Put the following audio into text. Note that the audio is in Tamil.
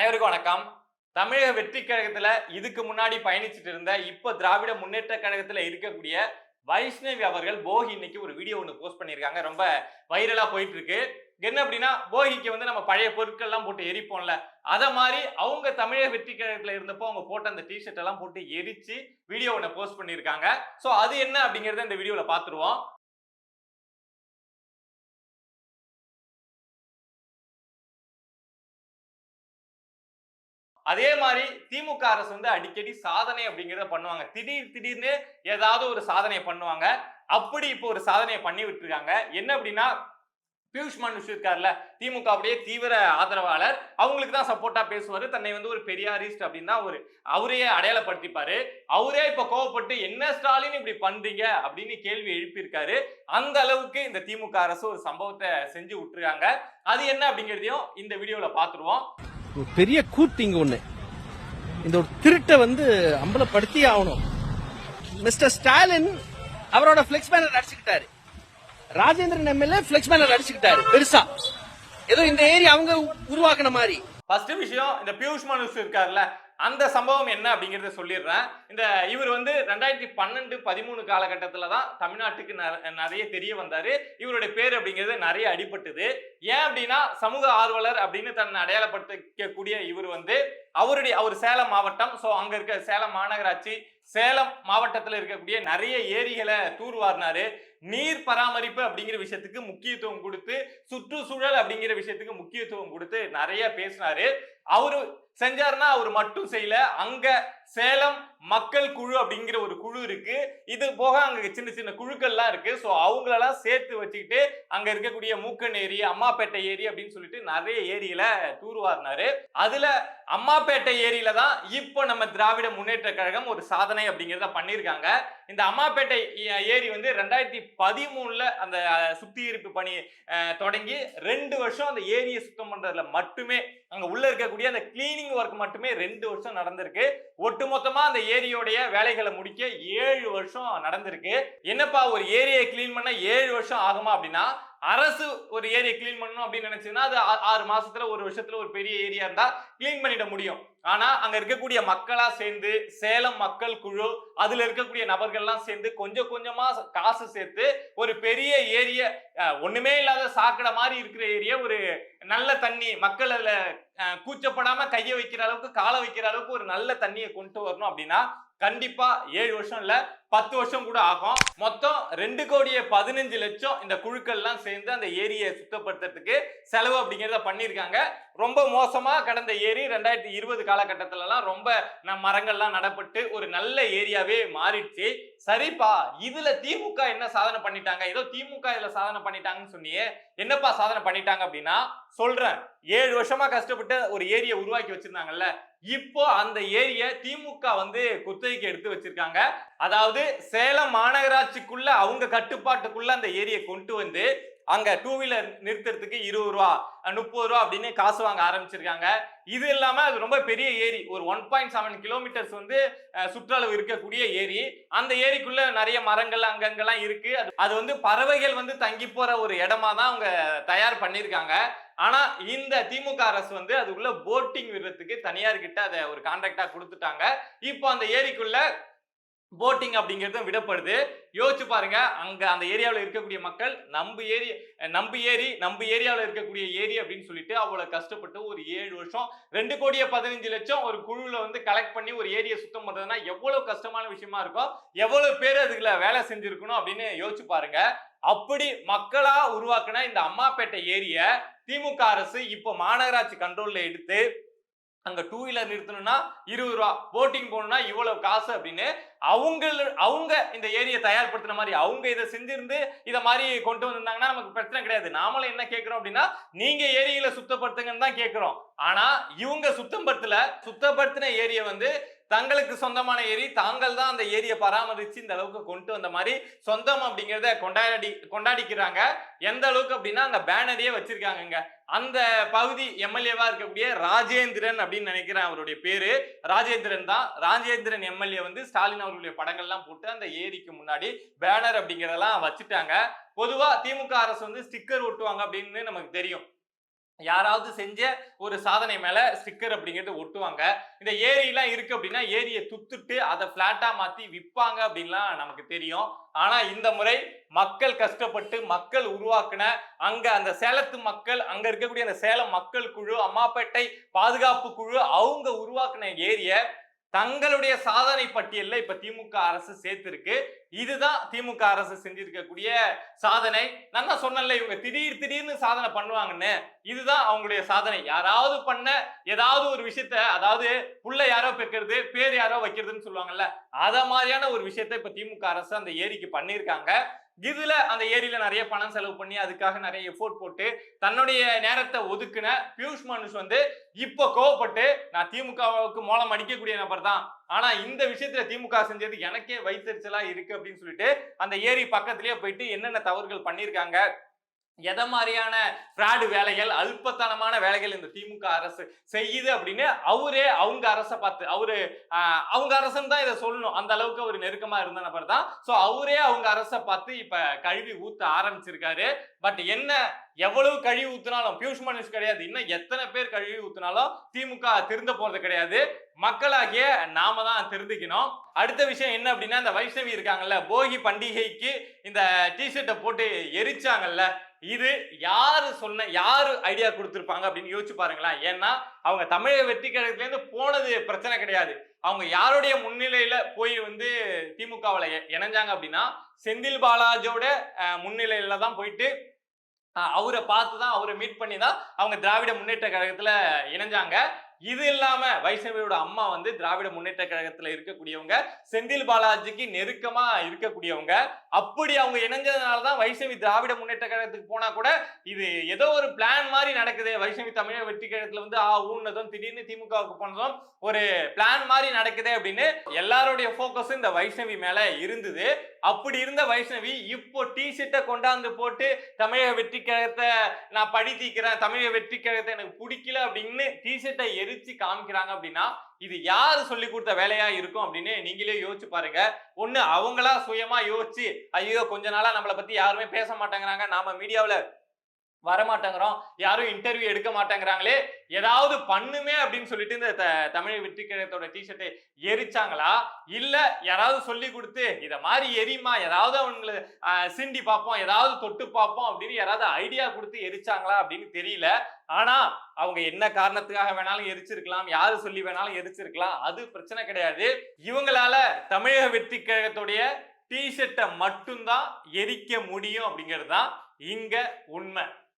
அனைவருக்கும் வணக்கம். தமிழக வெற்றி கழகத்துல இதுக்கு முன்னாடி பயணிச்சுட்டு இருந்த, இப்ப திராவிட முன்னேற்ற கழகத்துல இருக்கக்கூடிய வைஷ்ணவி அவர்கள் போகி இன்னைக்கு ஒரு வீடியோ ஒண்ணு போஸ்ட் பண்ணியிருக்காங்க. ரொம்ப வைரலா போயிட்டு இருக்கு. என்ன அப்படின்னா, போகிக்கு வந்து நம்ம பழைய பொருட்கள் எல்லாம் போட்டு எரிப்போம்ல, அத மாரி அவங்க தமிழக வெற்றி கழகத்துல இருந்தப்போ அவங்க போட்ட அந்த டி ஷர்ட் எல்லாம் போட்டு எரிச்சு வீடியோ ஒண்ணு போஸ்ட் பண்ணியிருக்காங்க. சோ அது என்ன அப்படிங்கறத இந்த வீடியோல பாத்துருவோம். அதே மாரி திமுக அரசு வந்து அடிக்கடி சாதனை அப்படிங்கிறத பண்ணுவாங்க. திடீர்னு ஏதாவது ஒரு சாதனைய பண்ணுவாங்க. அப்படி இப்போ ஒரு சாதனைய பண்ணி விட்டுருக்காங்க. என்ன அப்படின்னா, பியூஷ் மனுஷ் இருக்கார்ல, திமுக உடைய தீவிர ஆதரவாளர். அவங்களுக்கு தான் சப்போர்ட்டா பேசுவாரு. தன்னை வந்து ஒரு பெரியாரிஸ்ட் அப்படின்னு தான் அவரையே அடையாளப்படுத்திப்பாரு. அவரே இப்ப கோவப்பட்டு என்ன ஸ்டாலின் இப்படி பண்றீங்க அப்படின்னு கேள்வி எழுப்பியிருக்காரு. அந்த அளவுக்கு இந்த திமுக அரசு ஒரு சம்பவத்தை செஞ்சு விட்டுருக்காங்க. அது என்ன அப்படிங்கிறதையும் இந்த வீடியோல பாத்துருவோம். பெரிய கூட்டிங்க ஒண்ணு. இந்த ஒரு திருட்டை வந்து அம்பலப்படுத்தி ஆகணும். மிஸ்டர் ஸ்டாலின் அவரோட பிளெக்ஸ் பேனர் அடிச்சுக்கிட்டாரு. ராஜேந்திரன் எம்எல்ஏ பிளெக்ஸ் பேனர் அடிச்சுக்கிட்டாரு பெருசா. ஏதோ இந்த ஏரியா அவங்க உருவாக்குன மாதிரி. ஃபர்ஸ்ட் விஷயம், இந்த பியூஷ் மனுஷ் இருக்காருல்ல, அந்த சம்பவம் என்ன அப்படிங்கறத சொல்லிடுறேன். இவர் வந்து 2012, 13 காலகட்டத்துல தான் தமிழ்நாட்டுக்கு நிறைய தெரிய வந்தாரு. இவருடைய பேர் அப்படிங்கிறது நிறைய அடிபட்டது. ஏன் அப்படின்னா, சமூக ஆர்வலர் அப்படின்னு தன்னை அடையாளப்படுத்திக்கக்கூடிய இவர் வந்து அவர் சேலம் மாவட்டம். சோ அங்க இருக்க சேலம் மாநகராட்சி, சேலம் மாவட்டத்தில் இருக்கக்கூடிய நிறைய ஏரிகளை தூர்வாரினாரு. நீர் பராமரிப்பு அப்படிங்கிற விஷயத்துக்கு முக்கியத்துவம் கொடுத்து, சுற்றுச்சூழல் அப்படிங்கிற விஷயத்துக்கு முக்கியத்துவம் கொடுத்து நிறைய பேசினாரு. அவரு செஞ்சாருன்னா அவர் மட்டும் செய்யல. அங்க சேலம் மக்கள் குழு அப்படிங்கிற ஒரு குழு இருக்கு. இது போக அங்க சின்ன சின்ன குழுக்கள்லாம் இருக்கு. சோ அவங்களெல்லாம் சேர்த்து வச்சுக்கிட்டு அங்க இருக்கக்கூடிய மூக்கன் ஏரி, அம்மாப்பேட்டை ஏரி அப்படின்னு சொல்லிட்டு நிறைய ஏரியில தூர்வாரினாரு. அதுல அம்மாப்பேட்டை ஏரியில தான் இப்போ நம்ம திராவிட முன்னேற்ற கழகம் ஒரு சாதனை அப்படிங்கிறத பண்ணியிருக்காங்க. இந்த அம்மாப்பேட்டை ஏரி வந்து 2013 அந்த சுத்திகரிப்பு பணி தொடங்கி 2 வருஷம் அந்த ஏரியை சுத்தம் பண்றதுல மட்டுமே, அங்க உள்ள இருக்கக்கூடிய அந்த கிளீனிங் ஒர்க் மட்டுமே 2 வருஷம் நடந்திருக்கு. ஒட்டுமொத்தமா அந்த ஏரியோடைய வேலைகளை முடிக்க 7 வருஷம் நடந்திருக்கு. என்னப்பா ஒரு ஏரியை கிளீன் பண்ண 7 வருஷம் ஆகுமா அப்படின்னா, அரசு ஒரு ஏரியை கிளீன் பண்ணணும் அப்படின்னு நினைச்சதுன்னா அது 6 மாசத்துல, ஒரு வருஷத்துல ஒரு பெரிய ஏரியா இருந்தா கிளீன் பண்ணிட முடியும். ஆனா அங்க இருக்கக்கூடிய மக்களா சேர்ந்து, சேலம் மக்கள் குழு, அதுல இருக்கக்கூடிய நபர்கள்லாம் சேர்ந்து கொஞ்சம் கொஞ்சமா காசு சேர்த்து ஒரு பெரிய ஏரிய, ஒண்ணுமே இல்லாத சாக்கடை மாதிரி இருக்கிற ஏரியா, ஒரு நல்ல தண்ணி, மக்கள் அதுல கூச்சப்படாம கையை வைக்கிற அளவுக்கு, காலை வைக்கிற அளவுக்கு ஒரு நல்ல தண்ணியை கொண்டு வரணும் அப்படின்னா கண்டிப்பா 7 வருஷம் இல்ல, 10 வருஷம் கூட ஆகும். மொத்தம் 2,15,00,000 இந்த குழுக்கள் எல்லாம் சேர்ந்து அந்த ஏரியை சுத்தப்படுத்துறதுக்கு செலவு அப்படிங்கறத பண்ணிருக்காங்க. ரொம்ப மோசமா கடந்த ஏரி 2020 காலகட்டத்துல எல்லாம் ரொம்ப மரங்கள்லாம் நடப்பட்டு ஒரு நல்ல ஏரியாவே மாறிடுச்சு. சரிப்பா, இதுல திமுக என்ன சாதனை பண்ணிட்டாங்க? ஏதோ திமுக இதுல சாதனை பண்ணிட்டாங்கன்னு சொன்னியே, என்னப்பா சாதனை பண்ணிட்டாங்க அப்படின்னா சொல்றேன். 7 வருஷமா கஷ்டப்பட்டு ஒரு ஏரியை உருவாக்கி வச்சிருந்தாங்கல்ல, இப்போ அந்த ஏரியை திமுக வந்து குத்தகைக்கு எடுத்து வச்சிருக்காங்க. அதாவது சேலம் மாநகராட்சிக்குள்ள அவங்க கட்டுப்பாட்டுக்குள்ள அந்த ஏரியை கொண்டு வந்து அங்க 2 வீலர் நிறுத்துறதுக்கு 20 ரூபா, 30 ரூபா அப்படின்னு காசு வாங்க ஆரம்பிச்சிருக்காங்க. இது இல்லாம அது ரொம்ப பெரிய ஏரி, ஒரு 1.7 கிலோமீட்டர்ஸ் வந்து சுற்றளவு இருக்கக்கூடிய ஏரி. அந்த ஏரிக்குள்ள நிறைய மரங்கள் அங்கங்கெல்லாம் இருக்கு. அது வந்து பறவைகள் வந்து தங்கி போற ஒரு இடமா தான் அவங்க தயார் பண்ணிருக்காங்க. ஆனா இந்த திமுக அரசு வந்து அதுக்குள்ள போட்டிங் விடுறதுக்கு தனியார் கிட்ட அதை ஒரு கான்ட்ராக்டா கொடுத்துட்டாங்க. இப்போ அந்த ஏரிக்குள்ள போட்டிங் அப்படிங்கிறது விடப்படுது. யோசிச்சு பாருங்க, அங்க அந்த ஏரியாவில் இருக்கக்கூடிய மக்கள் நம்ம ஏரியாவில் இருக்கக்கூடிய ஏரி அப்படின்னு சொல்லிட்டு அவ்வளவு கஷ்டப்பட்டு ஒரு 7 வருஷம் 2,15,00,000 ஒரு குழுல வந்து கலெக்ட் பண்ணி ஒரு ஏரியை சுத்தம் பண்றதுன்னா எவ்வளவு கஷ்டமான விஷயமா இருக்கும், எவ்வளவு பேர் அதுக்குள்ள வேலை செஞ்சிருக்கணும் அப்படின்னு யோசிச்சு பாருங்க. அப்படி மக்களா உருவாக்குன இந்த அம்மாப்பேட்டை ஏரிய திமுக அரசு இப்போ மாநகராட்சி கண்ட்ரோல்ல எடுத்து அங்க 2 வீலர் நிறுத்தணும்னா 20 ரூபா, போட்டிங் போகணும்னா இவ்வளவு காசு அப்படின்னு அவங்க இந்த ஏரியை தயார்படுத்தின மாதிரி அவங்க இதை செஞ்சிருந்து இத மாதிரி கொண்டு வந்திருந்தாங்கன்னா நமக்கு பிரச்சனை கிடையாது. நாமளும் என்ன கேட்கிறோம் அப்படின்னா, நீங்க ஏரியில சுத்தப்படுத்துங்கன்னு தான் கேட்கிறோம். ஆனா இவங்க சுத்தப்படுத்தின ஏரியை வந்து தங்களுக்கு சொந்தமான ஏரி, தாங்கள் தான் அந்த ஏரியை பராமரிச்சு இந்த அளவுக்கு கொண்டு வந்த மாதிரி சொந்தம் அப்படிங்கிறத கொண்டாடிக்கிறாங்க. எந்த அளவுக்கு அப்படின்னா அந்த பேனரையே வச்சிருக்காங்க. அந்த பகுதி எம்எல்ஏவா இருக்கக்கூடிய ராஜேந்திரன் அப்படின்னு நினைக்கிறேன் அவருடைய பேரு, ராஜேந்திரன் தான். ராஜேந்திரன் எம்எல்ஏ வந்து ஸ்டாலின் அவர்களுடைய படங்கள்லாம் போட்டு அந்த ஏரிக்கு முன்னாடி பேனர் அப்படிங்கிறதெல்லாம் வச்சுட்டாங்க. பொதுவா திமுக அரசு வந்து ஸ்டிக்கர் ஒட்டுவாங்க அப்படின்னு நமக்கு தெரியும். யாராவது செஞ்ச ஒரு சாதனை மேல ஸ்டிக்கர் அப்படிங்கிறது ஒட்டுவாங்க. இந்த ஏரி எல்லாம் இருக்கு அப்படின்னா ஏரியை துத்துட்டு அதை பிளாட்டா மாத்தி விற்பாங்க அப்படின்லாம் நமக்கு தெரியும். ஆனா இந்த முறை மக்கள் கஷ்டப்பட்டு மக்கள் உருவாக்குன அங்க அந்த சேலத்து மக்கள், அங்க இருக்கக்கூடிய அந்த சேலம் மக்கள் குழு, அம்மாப்பேட்டை பாதுகாப்பு குழு அவங்க உருவாக்குன ஏரிய தங்களுடைய சாதனை பட்டியல்ல இப்ப திமுக அரசு சேர்த்திருக்கு. இதுதான் திமுக அரசு செஞ்சிருக்கக்கூடிய சாதனை. நான் தான் சொன்னேன்ல, இவங்க திடீர்னு சாதனை பண்ணுவாங்கன்னு. இதுதான் அவங்களுடைய சாதனை. யாராவது பண்ண ஏதாவது ஒரு விஷயத்த, அதாவது புள்ள யாரோ பெக்கிறது, பேர் யாரோ வைக்கிறதுன்னு சொல்லுவாங்கல்ல, அத மாதிரியான ஒரு விஷயத்த இப்ப திமுக அரசு அந்த ஏரிக்கு பண்ணிருக்காங்க. இதுல அந்த ஏரியில நிறைய பணம் செலவு பண்ணி அதுக்காக நிறைய எஃபோர்ட் போட்டு தன்னுடைய நேரத்தை ஒதுக்குன பியூஷ் மனுஷ் வந்து இப்ப கோவப்பட்டு, நான் திமுகவுக்கு மோளம் அடிக்கக்கூடிய நபர் தான், ஆனா இந்த விஷயத்துல திமுக செஞ்சது எனக்கே வயிற்றுச்சலா இருக்கு அப்படின்னு சொல்லிட்டு அந்த ஏரி பக்கத்திலேயே போயிட்டு என்னென்ன தவறுகள் பண்ணிருக்காங்க, எத மாதிரியான பிராடு வேலைகள், அல்பத்தனமான வேலைகள் இந்த திமுக அரசு செய்யுது அப்படின்னு அவரே அவங்க அரசை பார்த்து, அவங்க அரசன் தான் இதை சொல்லணும், அந்த அளவுக்கு அவர் நெருக்கமா இருந்த நபர் தான். சோ அவரே அவங்க அரசை பார்த்து இப்ப கழுவி ஊத்த ஆரம்பிச்சிருக்காரு. பட் என்ன, எவ்வளவு கழுவி ஊத்தினாலும் பியூஷ் மனுஷ் கிடையாது, இன்னும் எத்தனை பேர் கழுவி ஊத்தினாலும் திமுக திருந்த போறது கிடையாது. மக்களாகிய நாம தான் திருந்திக்கணும். அடுத்த விஷயம் என்ன அப்படின்னா, இந்த வைஷ்ணவி இருக்காங்கல்ல, போகி பண்டிகைக்கு இந்த டிஷர்ட்டை போட்டு எரிச்சாங்கல்ல, இது யாரு ஐடியா கொடுத்திருப்பாங்க அப்படின்னு யோசிச்சு பாருங்களேன். ஏன்னா அவங்க தமிழக வெற்றி கழகத்துல இருந்து போனது பிரச்சனை கிடையாது. அவங்க யாருடைய முன்னிலையில போய் வந்து திமுகவுல இணைஞ்சாங்க அப்படின்னா, செந்தில் பாலாஜியோட முன்னிலையில தான் போயிட்டு அவரை பார்த்துதான், அவரை மீட் பண்ணி தான் அவங்க திராவிட முன்னேற்ற கழகத்துல இணைஞ்சாங்க. இது இல்லாம வைஷ்ணவியோட அம்மா வந்து திராவிட முன்னேற்ற கழகத்துல இருக்கக்கூடியவங்க, செந்தில் பாலாஜிக்கு நெருக்கமா இருக்கக்கூடியவங்க. அப்படி அவங்க இணைஞ்சதுனாலதான் வைஷ்ணவி திராவிட முன்னேற்ற கழகத்துக்கு போனா கூட இது ஏதோ ஒரு பிளான் மாதிரி நடக்குது, வைஷ்ணவி தமிழக வெற்றி கழகத்துல வந்து ஊன்னதும் திடீர்னு திமுகவுக்கு போனதும் ஒரு பிளான் மாதிரி நடக்குது அப்படின்னு எல்லாருடைய போக்கஸும் இந்த வைஷ்ணவி மேல இருந்தது. அப்படி இருந்த வைஷ்ணவி இப்போ டி-ஷர்ட்டை கொண்டாந்து போட்டு தமிழக வெற்றி கழகத்தை நான் பழி தீக்கிறேன், தமிழக வெற்றி கழகத்தை எனக்கு பிடிக்கல அப்படின்னு டி-ஷர்ட்டை எரிச்சு காமிக்கிறாங்க அப்படின்னா இது யாரு சொல்லி கொடுத்த வேலையா இருக்கும் அப்படின்னு நீங்களே யோசிச்சு பாருங்க. ஒண்ணு அவங்களா சுயமா யோசிச்சு, ஐயோ கொஞ்ச நாளா நம்மளை பத்தி யாருமே பேச மாட்டேங்கிறாங்க, நாம மீடியாவுல வரமாட்டேங்கிறோம், யாரும் இன்டர்வியூ எடுக்க மாட்டேங்கிறாங்களே, ஏதாவது பண்ணுமே அப்படின்னு சொல்லிட்டு இந்த தமிழக வெற்றி கழகத்தோட டி-ஷர்ட்டை எரிச்சாங்களா, இல்ல யாராவது சொல்லி கொடுத்து இத மாதிரி எரிமா, ஏதாவது அவங்களை சிண்டி பார்ப்போம், ஏதாவது தொட்டு பார்ப்போம் அப்படின்னு யாராவது ஐடியா கொடுத்து எரிச்சாங்களா அப்படின்னு தெரியல. ஆனா அவங்க என்ன காரணத்துக்காக வேணாலும் எரிச்சிருக்கலாம், யாரு சொல்லி வேணாலும் எரிச்சிருக்கலாம், அது பிரச்சனை கிடையாது. இவங்களால தமிழக வெற்றி கழகத்துடைய டி-ஷர்ட்டை மட்டும்தான் எரிக்க முடியும் அப்படிங்கிறது தான் இங்க உண்மை.